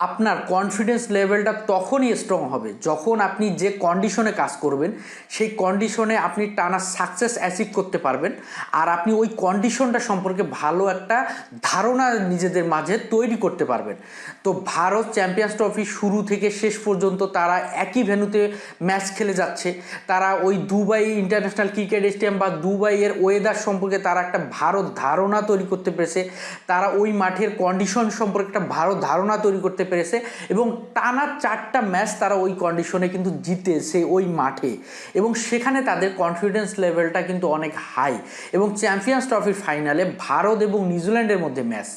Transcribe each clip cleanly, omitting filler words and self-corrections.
আপনার কনফিডেন্স লেভেলটা তখনই স্ট্রং হবে যখন আপনি যে কন্ডিশনে কাজ করবেন সেই কন্ডিশনে আপনি টানা সাকসেস অ্যাচিভ করতে পারবেন, আর আপনি ওই কন্ডিশনটা সম্পর্কে ভালো একটা ধারণা নিজেদের মাঝে তৈরি করতে পারবেন। তো ভারত চ্যাম্পিয়ন্স ট্রফি শুরু থেকে শেষ পর্যন্ত তারা একই ভেন্যুতে ম্যাচ খেলে যাচ্ছে। তারা ওই দুবাই ইন্টারন্যাশনাল ক্রিকেট স্টেডিয়াম বা দুবাইয়ের ওয়েদার সম্পর্কে তারা একটা ভালো ধারণা তৈরি করতে পেরেছে। তারা ওই মাঠের কন্ডিশন সম্পর্কে একটা ভালো ধারণা তৈরি করতে পেরেছে এবং টানা 4টা ম্যাচ তারা ওই কন্ডিশনে কিন্তু জিতেছে ওই মাঠে, এবং সেখানে তাদের কনফিডেন্স লেভেলটা কিন্তু অনেক হাই। এবং চ্যাম্পিয়ন্স ট্রফির ফাইনালে ভারত এবং নিউজিল্যান্ডের মধ্যে ম্যাচ,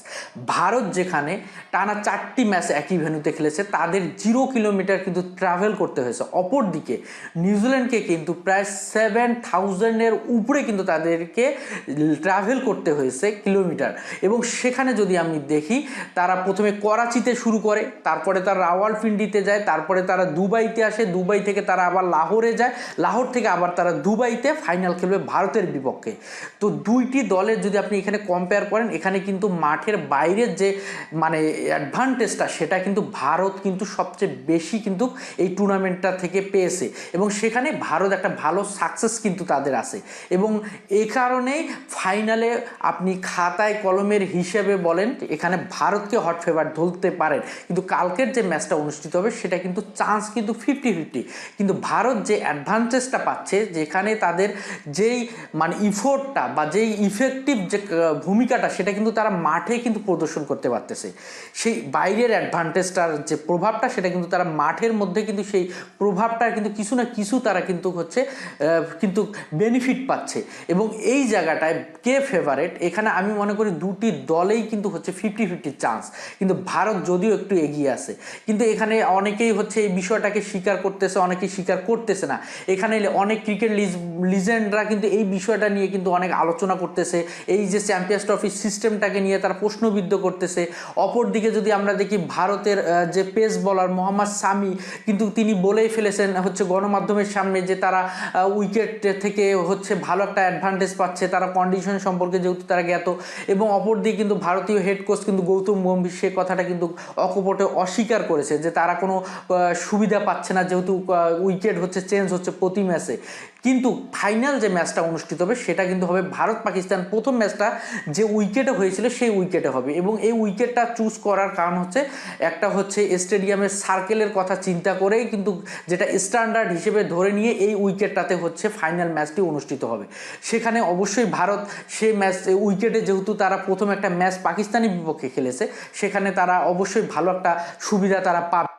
ভারত যেখানে টানা 4টি ম্যাচ একই ভেন্যুতে খেলেছে তাদের 0 কিলোমিটার কিন্তু ট্রাভেল করতে হয়েছে, অপরদিকে নিউজিল্যান্ডকে কিন্তু প্রায় 7000-এর উপরে কিন্তু তাদেরকে ট্রাভেল করতে হয়েছে কিলোমিটার। এবং সেখানে যদি আমি দেখি, তারা প্রথমে করাচিতে শুরু করে, তারপরে তারা রাওয়ালপিন্ডিতে যায়, তারপরে তারা দুবাইতে আসে, দুবাই থেকে তারা আবার লাহোরে যায়, লাহোর থেকে আবার তারা দুবাইতে ফাইনাল খেলবে ভারতের বিপক্ষে। তো দুইটি দলের যদি আপনি এখানে কম্পেয়ার করেন, এখানে কিন্তু মাঠের বাইরের যে মানে অ্যাডভান্টেজটা সেটা কিন্তু ভারত কিন্তু সবচেয়ে বেশি কিন্তু এই টুর্নামেন্টটা থেকে পেয়েছে, এবং সেখানে ভারত একটা ভালো সাকসেস কিন্তু তাদের আছে। এবং এই কারণেই ফাইনালে আপনি খাতায় কলমের হিসেবে বলেন এখানে ভারতকে হট ফেভার ধরতে পারেন, কিন্তু কালকের যে ম্যাচটা অনুষ্ঠিত হবে সেটা কিন্তু চান্স কিন্তু 50-50। কিন্তু ভারত যে অ্যাডভান্টেজটা পাচ্ছে, যেখানে তাদের যেই মানে ইফোর্টটা বা যেই ইফেক্টিভ যে ভূমিকাটা সেটা কিন্তু তারা মাঠে কিন্তু প্রদর্শন করতে পারতেছে, সেই বাইরের অ্যাডভান্টেজটার যে প্রভাবটা সেটা কিন্তু তারা মাঠের মধ্যে কিন্তু সেই প্রভাবটা কিন্তু কিছু না কিছু তারা কিন্তু কিন্তু বেনিফিট পাচ্ছে। এবং এই জায়গাটায় কে ফেভারেট, এখানে আমি মনে করি দুটি দলেই কিন্তু 50-50 চান্স, কিন্তু ভারত যদিও একটু এগিয়ে আছে। কিন্তু এখানে অনেকেই এই বিষয়টাকে স্বীকার করতেছে, অনেকেই স্বীকার করতেছে না। এখানে অনেক ক্রিকেট লিজেন্ডরা কিন্তু এই বিষয়টা নিয়ে কিন্তু অনেক আলোচনা করতেছে, এই যে চ্যাম্পিয়ন্স ট্রফি সিস্টেমটাকে নিয়ে তারা প্রশ্নবিদ্ধ করতেছে। অপরদিকে যদি আমরা দেখি, ভারতের যে পেস বোলার মোহাম্মদ সামি কিন্তু তিনি বলেই ফেলেছেন গণমাধ্যমের সামনে যে তারা উইকেট থেকে ভালো একটা অ্যাডভান্টেজ পাচ্ছে, তারা কন্ডিশন সম্পর্কে যেহেতু তারা জ্ঞাত। এবং অপরদিকে কিন্তু ভারতীয় হেড কোচ কিন্তু গৌতম গম্ভীর সে কথাটা কিন্তু অকপটে অস্বীকার করেছে যে তারা কোনো সুবিধা পাচ্ছে না, যেহেতু উইকেট চেঞ্জ হচ্ছে প্রতি ম্যাচে। কিন্তু ফাইনাল যে ম্যাচটা অনুষ্ঠিত হবে সেটা কিন্তু হবে ভারত পাকিস্তান। প্রথম ম্যাচটা যে উইকেটে হয়েছিল সেই উইকেটে হবে, এবং এই উইকেটটা চুজ করার কারণ একটা স্টেডিয়ামের সার্কেলের কথা চিন্তা করেই কিন্তু, যেটা স্ট্যান্ডার্ড হিসেবে ধরে নিয়ে এই উইকেটটাতে ফাইনাল ম্যাচটি অনুষ্ঠিত হবে। সেখানে অবশ্যই ভারত সেই ম্যাচ উইকেটে, যেহেতু তারা প্রথম একটা ম্যাচ পাকিস্তানের বিপক্ষে খেলেছে, সেখানে তারা অবশ্যই ভালো একটা সুবিধা তারা পাবে।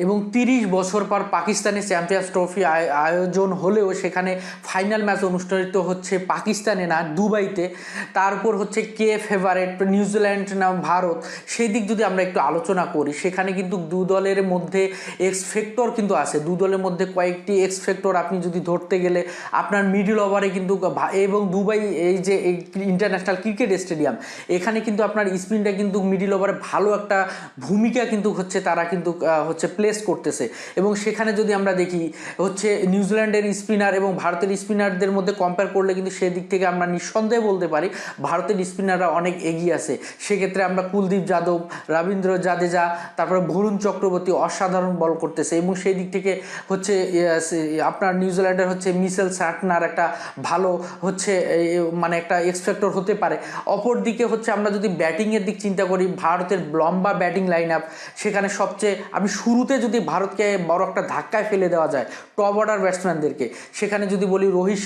এবং 30 বছর পর পাকিস্তানি চ্যাম্পিয়ন্স ট্রফি আয়োজন হলেও সেখানে ফাইনাল ম্যাচ অনুষ্ঠিত হচ্ছে পাকিস্তানে না দুবাইতে। তারপর কে ফেভারেট, নিউজিল্যান্ড না ভারত, সেই দিক যদি আমরা একটু আলোচনা করি, সেখানে কিন্তু দু দলের মধ্যে এক্স ফ্যাক্টর কিন্তু আছে। দু দলের মধ্যে কয়েকটি এক্স ফ্যাক্টর আপনি যদি ধরতে গেলে, আপনার মিডল ওভারে কিন্তু, এবং দুবাই এই যে ইন্টারন্যাশনাল ক্রিকেট স্টেডিয়াম, এখানে কিন্তু আপনার স্পিনটা কিন্তু মিডল ওভারে ভালো একটা ভূমিকা কিন্তু তারা কিন্তু প্লেস করতেছে। এবং সেখানে যদি আমরা দেখি নিউজিল্যান্ডের স্পিনার এবং ভারতের স্পিনারদের মধ্যে কম্পেয়ার করলে কিন্তু সেদিক থেকে আমরা নিঃসন্দেহে বলতে পারি ভারতের স্পিনাররা অনেক এগিয়ে আছে। সেক্ষেত্রে আমরা কুলদীপ যাদব, রবীন্দ্র জাদেজা, তারপরে বরুণ চক্রবর্তী অসাধারণ বল করতেছে, এবং সেই দিক থেকে আপনার নিউজিল্যান্ডের মিচেল স্যাটনার একটা ভালো মানে একটা এক্সপেক্টর হতে পারে। অপরদিকে আমরা যদি ব্যাটিংয়ের দিক চিন্তা করি, ভারতের লম্বা ব্যাটিং লাইন আপ, সেখানে সবচেয়ে আমি শুরুতে যদি ভারতকে বড় একটা ধাক্কায় ফেলে দেওয়া যায় টপ অর্ডার ব্যাটসম্যানদেরকে, সেখানে যদি বলি রোহিত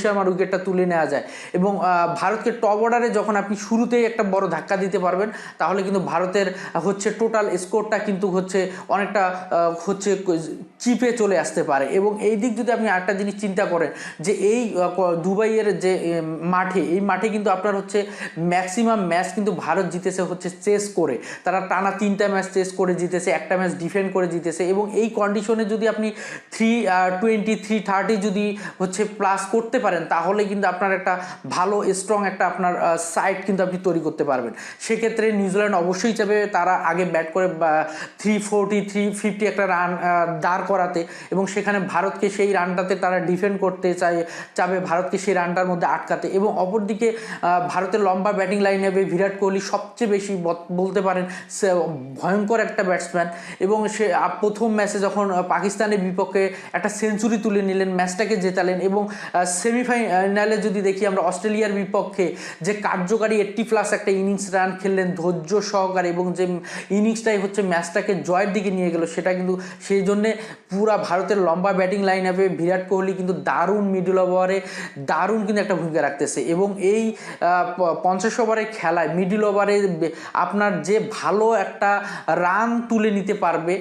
শর্মার উইকেটটা তুলে নেওয়া যায়, এবং ভারতকে টপ অর্ডারে যখন আপনি শুরুতেই একটা বড় ধাক্কা দিতে পারবেন, তাহলে কিন্তু ভারতের টোটাল স্কোরটা কিন্তু অনেকটা চিপে চলে আসতে পারে। এবং এই দিক যদি আপনি আরেকটা জিনিস চিন্তা করেন, যে এই দুবাইয়ের যে এই মাঠে কিন্তু আপনার ম্যাক্সিমাম ম্যাচ কিন্তু ভারত জিতেছে চেস করে, তারা টানা 3টা ম্যাচ চেস করে জিতেছে, একটা ম্যাচ ডিফেন্ড করে জিতেছে। এবং এই কন্ডিশনে যদি আপনি 320 330 যদি হচ্ছে প্লাস করতে পারেন, তাহলে কিন্তু আপনার একটা ভালো স্ট্রং একটা আপনার সাইড কিন্তু আপনি তৈরি করতে পারবেন। সেক্ষেত্রে নিউজিল্যান্ড অবশ্যই চাবে তারা আগে ব্যাট করে 340 350 একটা রান দাঁড় করাতে, এবং সেখানে ভারতকে সেই রানটাতে তারা ডিফেন্ড করতে চাবে, ভারতকে সেই রানটার মধ্যে আটকাতে। এবং অপরদিকে ভারতের লম্বা ব্যাটিং লাইনে বিরাট কোহলি সবচেয়ে বেশি বলতে পারেন ভয়ঙ্কর একটা ব্যাটসম্যান। এবং সে প্রথম ম্যাচে যখন পাকিস্তানের বিপক্ষে একটা সেঞ্চুরি তুলে নিলেন, ম্যাচটাকে জেতালেন। এবং সেমিফাইনালে যদি দেখি আমরা অস্ট্রেলিয়ার বিপক্ষে যে কার্যকারী 80+ একটা ইনিংস রান খেললেন ধৈর্য সহকারে, এবং যে ইনিংসটাই হচ্ছে ম্যাচটাকে জয়ের দিকে নিয়ে গেল, সেটা কিন্তু সেই জন্যে পুরা ভারতের লম্বা ব্যাটিং লাইন আপে বিরাট কোহলি কিন্তু দারুণ মিডল ওভারে দারুণ কিন্তু একটা ভূমিকা রাখতেছে। এবং এই 50 ওভারের খেলায় মিডল ওভারে আপনার যে ভালো একটা রান তুলে নিতে পারবে,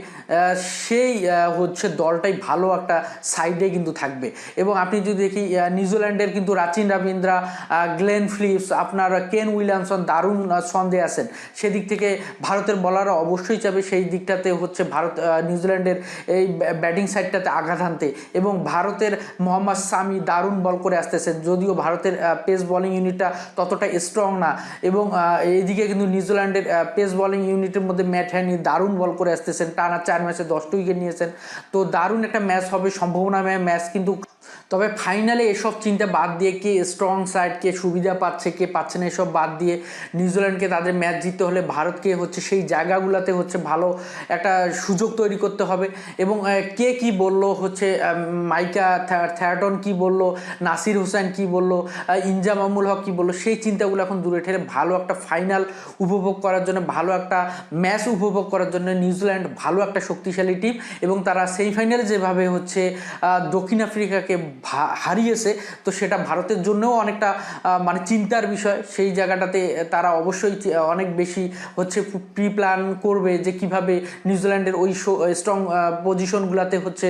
সেই হচ্ছে দলটাই ভালো একটা সাইডে কিন্তু থাকবে। এবং আপনি যদি দেখি নিউজিল্যান্ডের কিন্তু রাচিন রবীন্দ্রা, গ্লেন ফিলিপস, আপনার কেন উইলিয়ামসন দারুণ ছন্দে আছেন। সেদিক থেকে ভারতের বলাররা অবশ্যই চাবে সেই দিকটাতে হচ্ছে নিউজিল্যান্ডের এই ব্যাটিং সাইডটাতে আঘাত হানতে। এবং ভারতের মোহাম্মদ সামি দারুণ বল করে আসতেছেন, যদিও ভারতের পেস বোলিং ইউনিটটা ততটা স্ট্রং না। এবং এইদিকে কিন্তু নিউজিল্যান্ডের পেস বোলিং ইউনিটের মধ্যে ম্যাট হ্যানি দারুণ বল করে আসতেছেন, টানা 4 ম্যাচে 10টা উইকেট নিয়েছেন। তো দারুণ একটা ম্যাচ হবে, সম্ভাবনাময় ম্যাচ কিন্তু। তবে ফাইনালে এসব চিন্তা বাদ দিয়ে কে স্ট্রং সাইড, কে সুবিধা পাচ্ছে, কে পাচ্ছে না, এসব বাদ দিয়ে নিউজিল্যান্ডকে তাদের ম্যাচ জিততে হলে ভারতকে হচ্ছে সেই জায়গাগুলোতে হচ্ছে ভালো একটা সুযোগ তৈরি করতে হবে। এবং কে কি বলল হচ্ছে মাইকা থ্যারটন কি বলল, নাসির হুসাইন কি বলল, ইনজামামুল হক কি বলল, সেই চিন্তাগুলো এখন দূরে ঠেলে ভালো একটা ফাইনাল উপভোগ করার জন্য, ভালো একটা ম্যাচ উপভোগ করার জন্য নিউজিল্যান্ড ভালো একটা শক্তিশালী টিম। এবং তারা সেমিফাইনালে যেভাবে হচ্ছে দক্ষিণ আফ্রিকাকে হারিয়েছে, তো সেটা ভারতের জন্যও অনেকটা মানে চিন্তার বিষয়। সেই জায়গাটাতে তারা অবশ্যই অনেক বেশি হচ্ছে প্রি প্ল্যান করবে যে কিভাবে নিউজিল্যান্ডের ওই স্ট্রং পজিশনগুলোতে হচ্ছে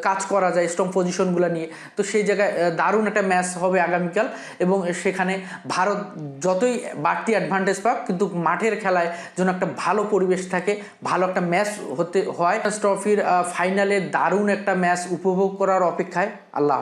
কাজ করা যায়, স্ট্রং পজিশনগুলো নিয়ে। তো সেই জায়গায় দারুণ একটা ম্যাচ হবে আগামীকাল। এবং সেখানে ভারত যতই বাড়তি অ্যাডভান্টেজ পাক, কিন্তু মাঠের খেলায় যেন একটা ভালো পরিবেশ থাকে, ভালো একটা ম্যাচ হতে হয়। ট্রফির ফাইনালে দারুণ একটা ম্যাচ উপভোগ করার অপেক্ষায়। আল্লাহ।